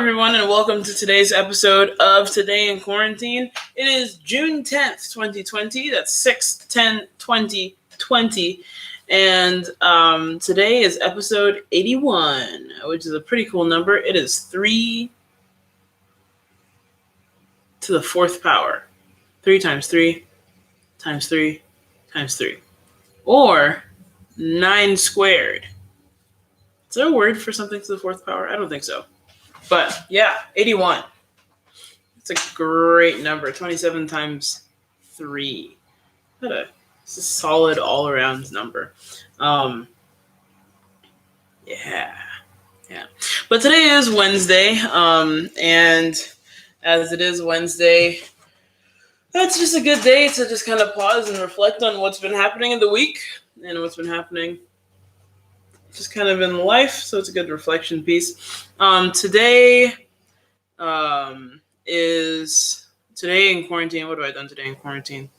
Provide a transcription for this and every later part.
everyone, and welcome to today's episode of Today in Quarantine. It is June 10th, 2020. That's 6/10/2020. And today is episode 81, which is a pretty cool number. It is 3 to the fourth power. 3 times 3 times 3 times 3. Or 9 squared. Is there a word for something to the fourth power? I don't think so. But yeah, 81. It's a great number. 27 times 3. It's a solid all-around number. Yeah. But today is Wednesday, and as it is Wednesday, that's just a good day to just kind of pause and reflect on what's been happening in the week and what's been happening just kind of in life. So it's a good reflection piece. Today is today in quarantine. What have I done today in quarantine?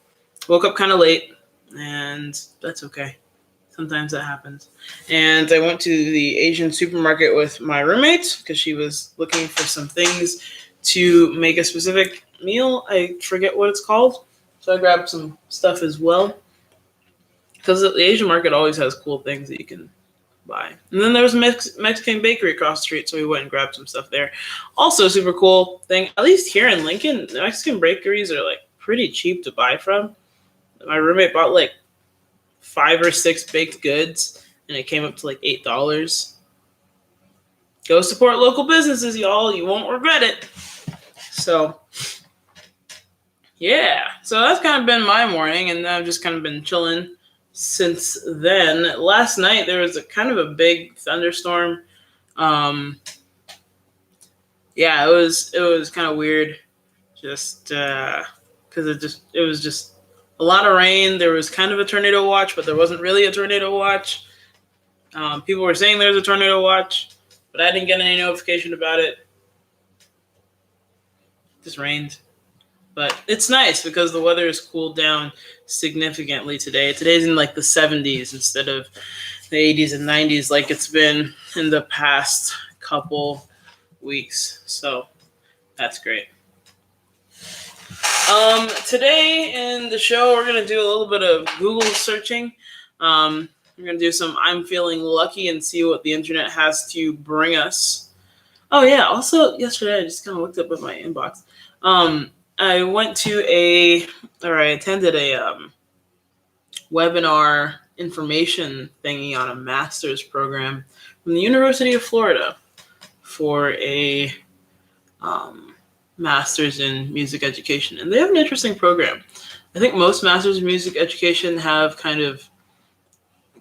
Woke up kind of late, and that's okay. Sometimes that happens. And I went to the Asian supermarket with my roommate because she was looking for some things to make a specific meal. I forget what it's called. So I grabbed some stuff as well. Because the Asian market always has cool things that you can buy. And then there was a Mexican bakery across the street, so we went and grabbed some stuff there. Also, super cool thing, at least here in Lincoln, the Mexican bakeries are like pretty cheap to buy from. My roommate bought like 5 or 6 baked goods, and it came up to like $8. Go support local businesses, y'all. You won't regret it. So, yeah. So that's kind of been my morning, and I've just kind of been chilling since then. Last night there was a kind of a big thunderstorm. Yeah, it was kind of weird, just because it was just a lot of rain. There was kind of a tornado watch, but there wasn't really a tornado watch. People were saying there's a tornado watch, but I didn't get any notification about it. It just rained. But it's nice because the weather has cooled down significantly today. Today's in like the 70s instead of the 80s and 90s like it's been in the past couple weeks. So that's great. Today in the show, we're going to do a little bit of Google searching. We're going to do some I'm feeling lucky and see what the internet has to bring us. Oh, yeah. Also, yesterday I just kind of looked up at my inbox. I attended a webinar information thingy on a master's program from the University of Florida for a master's in music education. And they have an interesting program. I think most masters in music education have kind of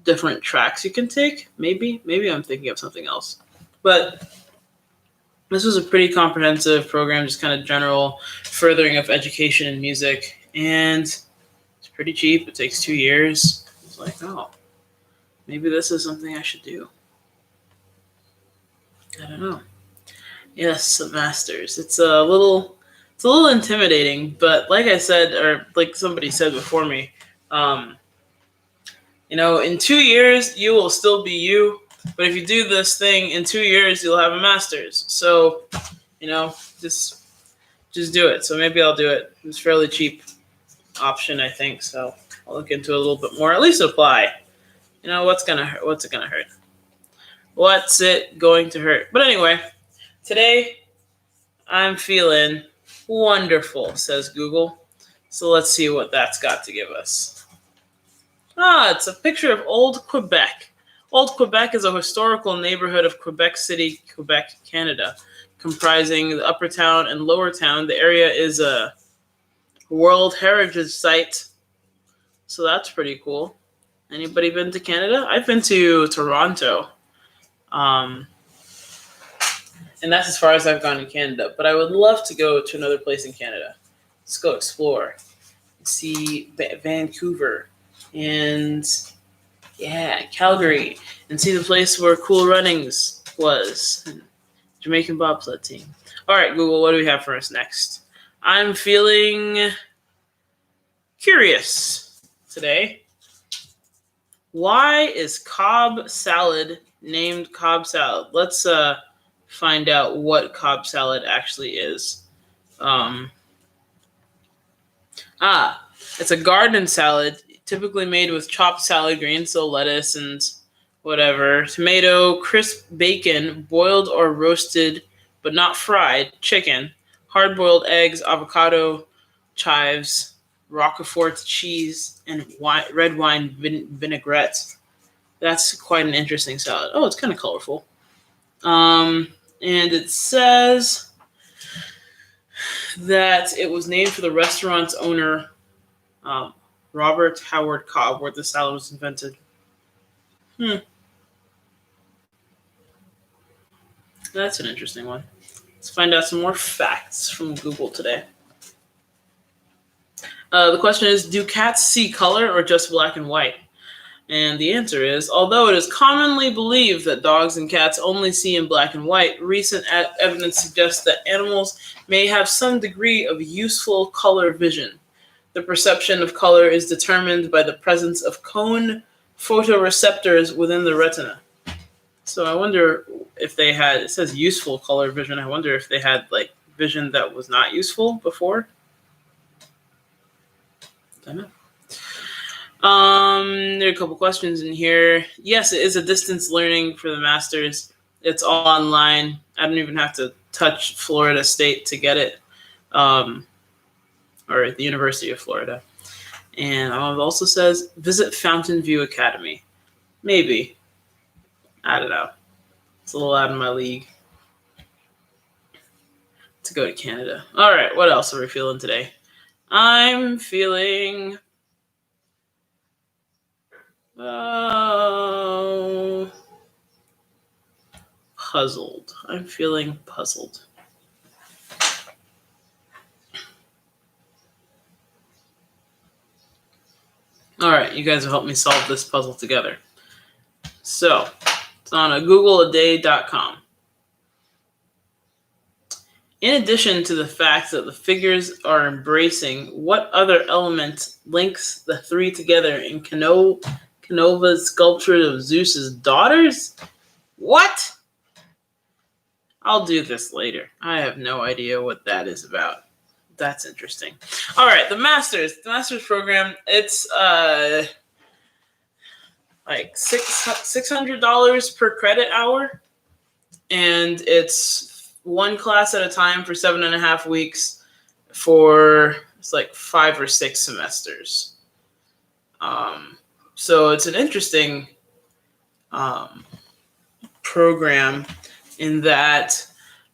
different tracks you can take. Maybe I'm thinking of something else. But this was a pretty comprehensive program, just kind of general furthering of education in music. And it's pretty cheap. It takes 2 years. I was like, oh, maybe this is something I should do. I don't know. Yes, a master's. It's a little intimidating, but like I said, or like somebody said before me, in 2 years, you will still be you. But if you do this thing in 2 years, you'll have a master's. So, just do it. So maybe I'll do it. It's a fairly cheap option, I think. So I'll look into it a little bit more. At least apply. What's gonna hurt? What's it gonna hurt? What's it going to hurt? But anyway, today I'm feeling wonderful, says Google. So let's see what that's got to give us. It's a picture of Old Quebec. Old Quebec is a historical neighborhood of Quebec City, Quebec, Canada, comprising the Upper Town and Lower Town. The area is a World Heritage Site, so that's pretty cool. Anybody been to Canada? I've been to Toronto, and that's as far as I've gone in Canada, but I would love to go to another place in Canada. Let's go explore, see Vancouver, and Calgary, and see the place where Cool Runnings was, Jamaican bobsled team. All right, Google, what do we have for us next? I'm feeling curious today. Why is Cobb salad named Cobb salad? Let's find out what Cobb salad actually is. It's a garden salad, typically made with chopped salad greens, so lettuce and whatever, tomato, crisp bacon, boiled or roasted but not fried chicken, hard-boiled eggs, avocado, chives, Roquefort cheese, and red wine vinaigrette. That's quite an interesting salad. Oh, it's kind of colorful. And it says that it was named for the restaurant's owner, Robert Howard Cobb, where the salad was invented. That's an interesting one. Let's find out some more facts from Google today. The question is, do cats see color or just black and white? And the answer is, although it is commonly believed that dogs and cats only see in black and white, recent evidence suggests that animals may have some degree of useful color vision. The perception of color is determined by the presence of cone photoreceptors within the retina. So I wonder if they had, it says useful color vision, I wonder if they had like vision that was not useful before. I don't know. There are a couple questions in here. Yes, it is a distance learning for the masters. It's all online. I don't even have to touch Florida State to get it, or at the University of Florida. And it also says visit Fountain View Academy. Maybe. I don't know. It's a little out of my league to go to Canada. All right, what else are we feeling today? I'm feeling puzzled. I'm feeling puzzled. All right, you guys will help me solve this puzzle together. So, it's on googleaday.com. In addition to the fact that the figures are embracing, what other element links the three together in Canova's sculpture of Zeus's daughters? What? I'll do this later. I have no idea what that is about. That's interesting. All right, the Masters program, it's like $600 per credit hour, and it's one class at a time for 7.5 weeks for it's like 5 or 6 semesters. So it's an interesting program in that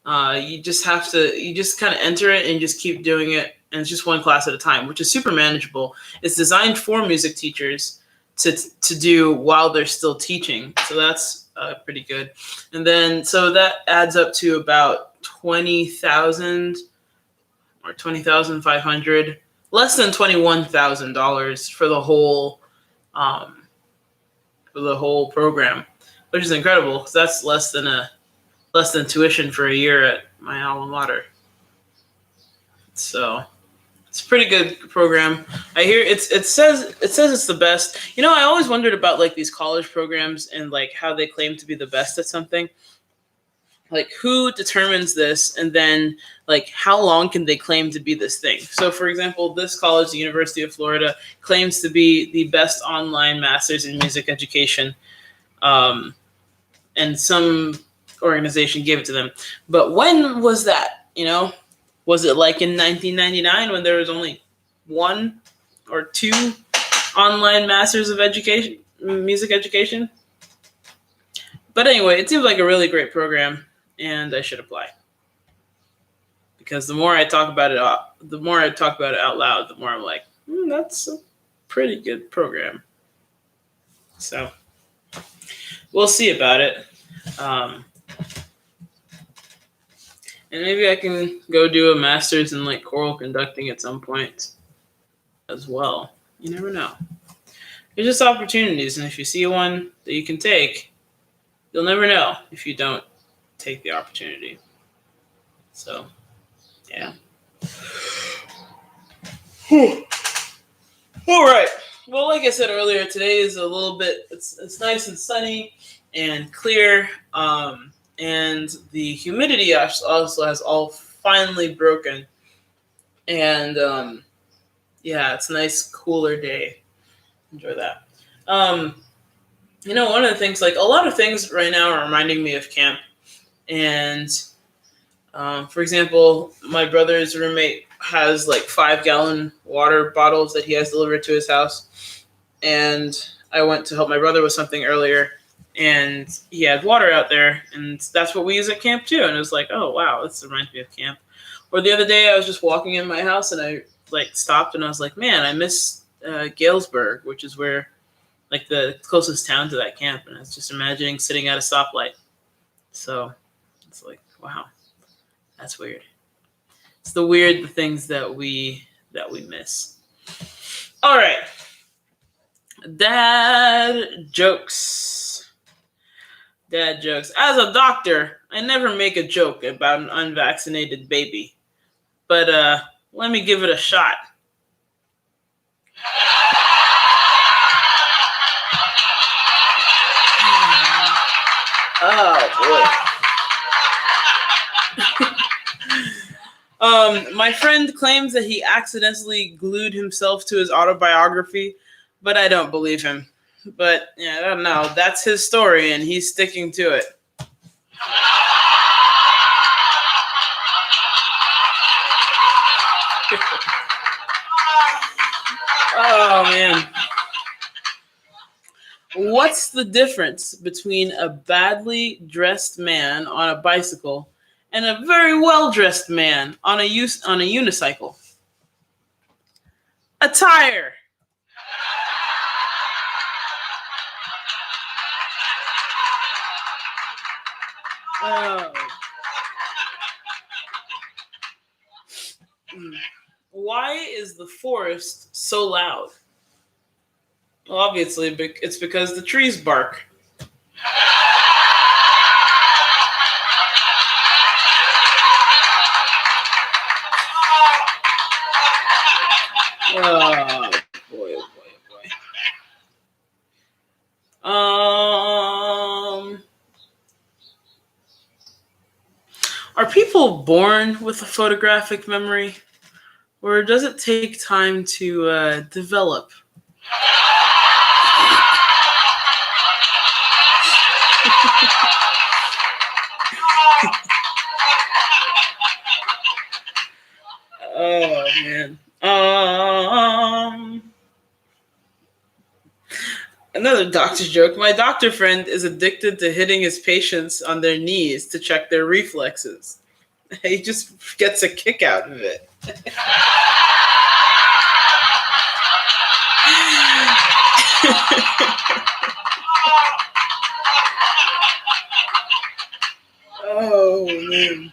you just kind of enter it and just keep doing it, and it's just one class at a time, which is super manageable. It's designed for music teachers to do while they're still teaching, so that's pretty good. And then so that adds up to about $20,000 or $20,500, less than $21,000 for the whole program, which is incredible because that's less than tuition for a year at my alma mater. So it's a pretty good program. I hear it says it's the best. You know, I always wondered about like these college programs and like how they claim to be the best at something. Like who determines this, and then like how long can they claim to be this thing? So for example, this college, the University of Florida, claims to be the best online masters in music education. And some organization gave it to them. But when was that? You know, was it like in 1999 when there was only 1 or 2 online masters of education, music education? But anyway, it seems like a really great program, and I should apply. Because the more I talk about it out loud, the more I'm like, that's a pretty good program. So we'll see about it. And maybe I can go do a master's in like choral conducting at some point as well. You never know. There's just opportunities, and if you see one that you can take, you'll never know if you don't take the opportunity. So, yeah. All right. Well, like I said earlier, today is a little bit, it's nice and sunny and clear. and the humidity also has all finally broken. And yeah, it's a nice cooler day. Enjoy that. One of the things, like a lot of things right now are reminding me of camp. And for example, my brother's roommate has like 5-gallon water bottles that he has delivered to his house. And I went to help my brother with something earlier, and he had water out there, and that's what we use at camp too. And it was like, oh wow, this reminds me of camp. Or the other day, I was just walking in my house, and I like stopped, and I was like, man, I miss Galesburg, which is where like the closest town to that camp, and I was just imagining sitting at a stoplight. So it's like, wow, that's weird. It's the things that we miss. All right. Dad jokes. Dad jokes. As a doctor, I never make a joke about an unvaccinated baby. But let me give it a shot. Oh boy. My friend claims that he accidentally glued himself to his autobiography, but I don't believe him. But yeah, I don't know. That's his story, and he's sticking to it. Oh man. What's the difference between a badly dressed man on a bicycle and a very well dressed man on a unicycle? A tire. Oh. Why is the forest so loud? Well, obviously, it's because the trees bark. Oh boy, oh boy, oh boy. Are people born with a photographic memory, or does it take time to develop? Oh man. Another doctor joke. My doctor friend is addicted to hitting his patients on their knees to check their reflexes. He just gets a kick out of it. Oh man.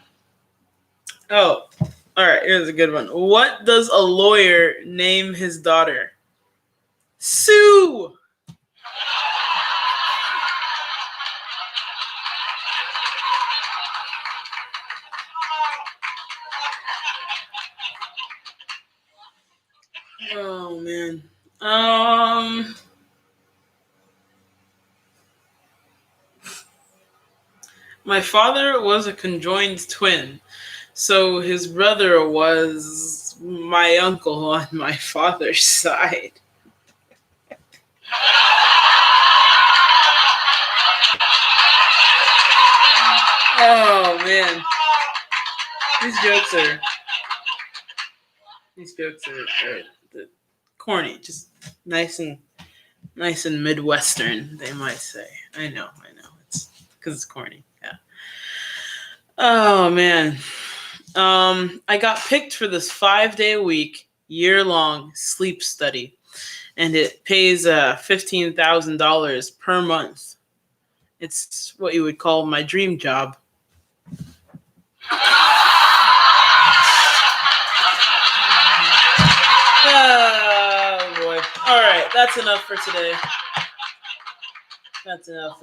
Oh, all right. Here's a good one. What does a lawyer name his daughter? Sue. Oh man. My father was a conjoined twin, so his brother was my uncle on my father's side. Oh man. These jokes are corny, just nice and Midwestern, they might say. I know. It's because it's corny. Yeah. Oh man. I got picked for this 5-day-a-week, year-long sleep study, and it pays $15,000 per month. It's what you would call my dream job. Oh boy. All right, that's enough for today. That's enough.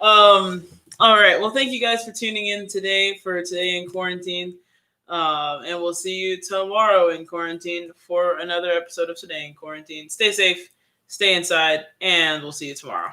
All right. Well, thank you guys for tuning in today in quarantine. And we'll see you tomorrow in quarantine for another episode of Today in Quarantine. Stay safe, stay inside, and we'll see you tomorrow.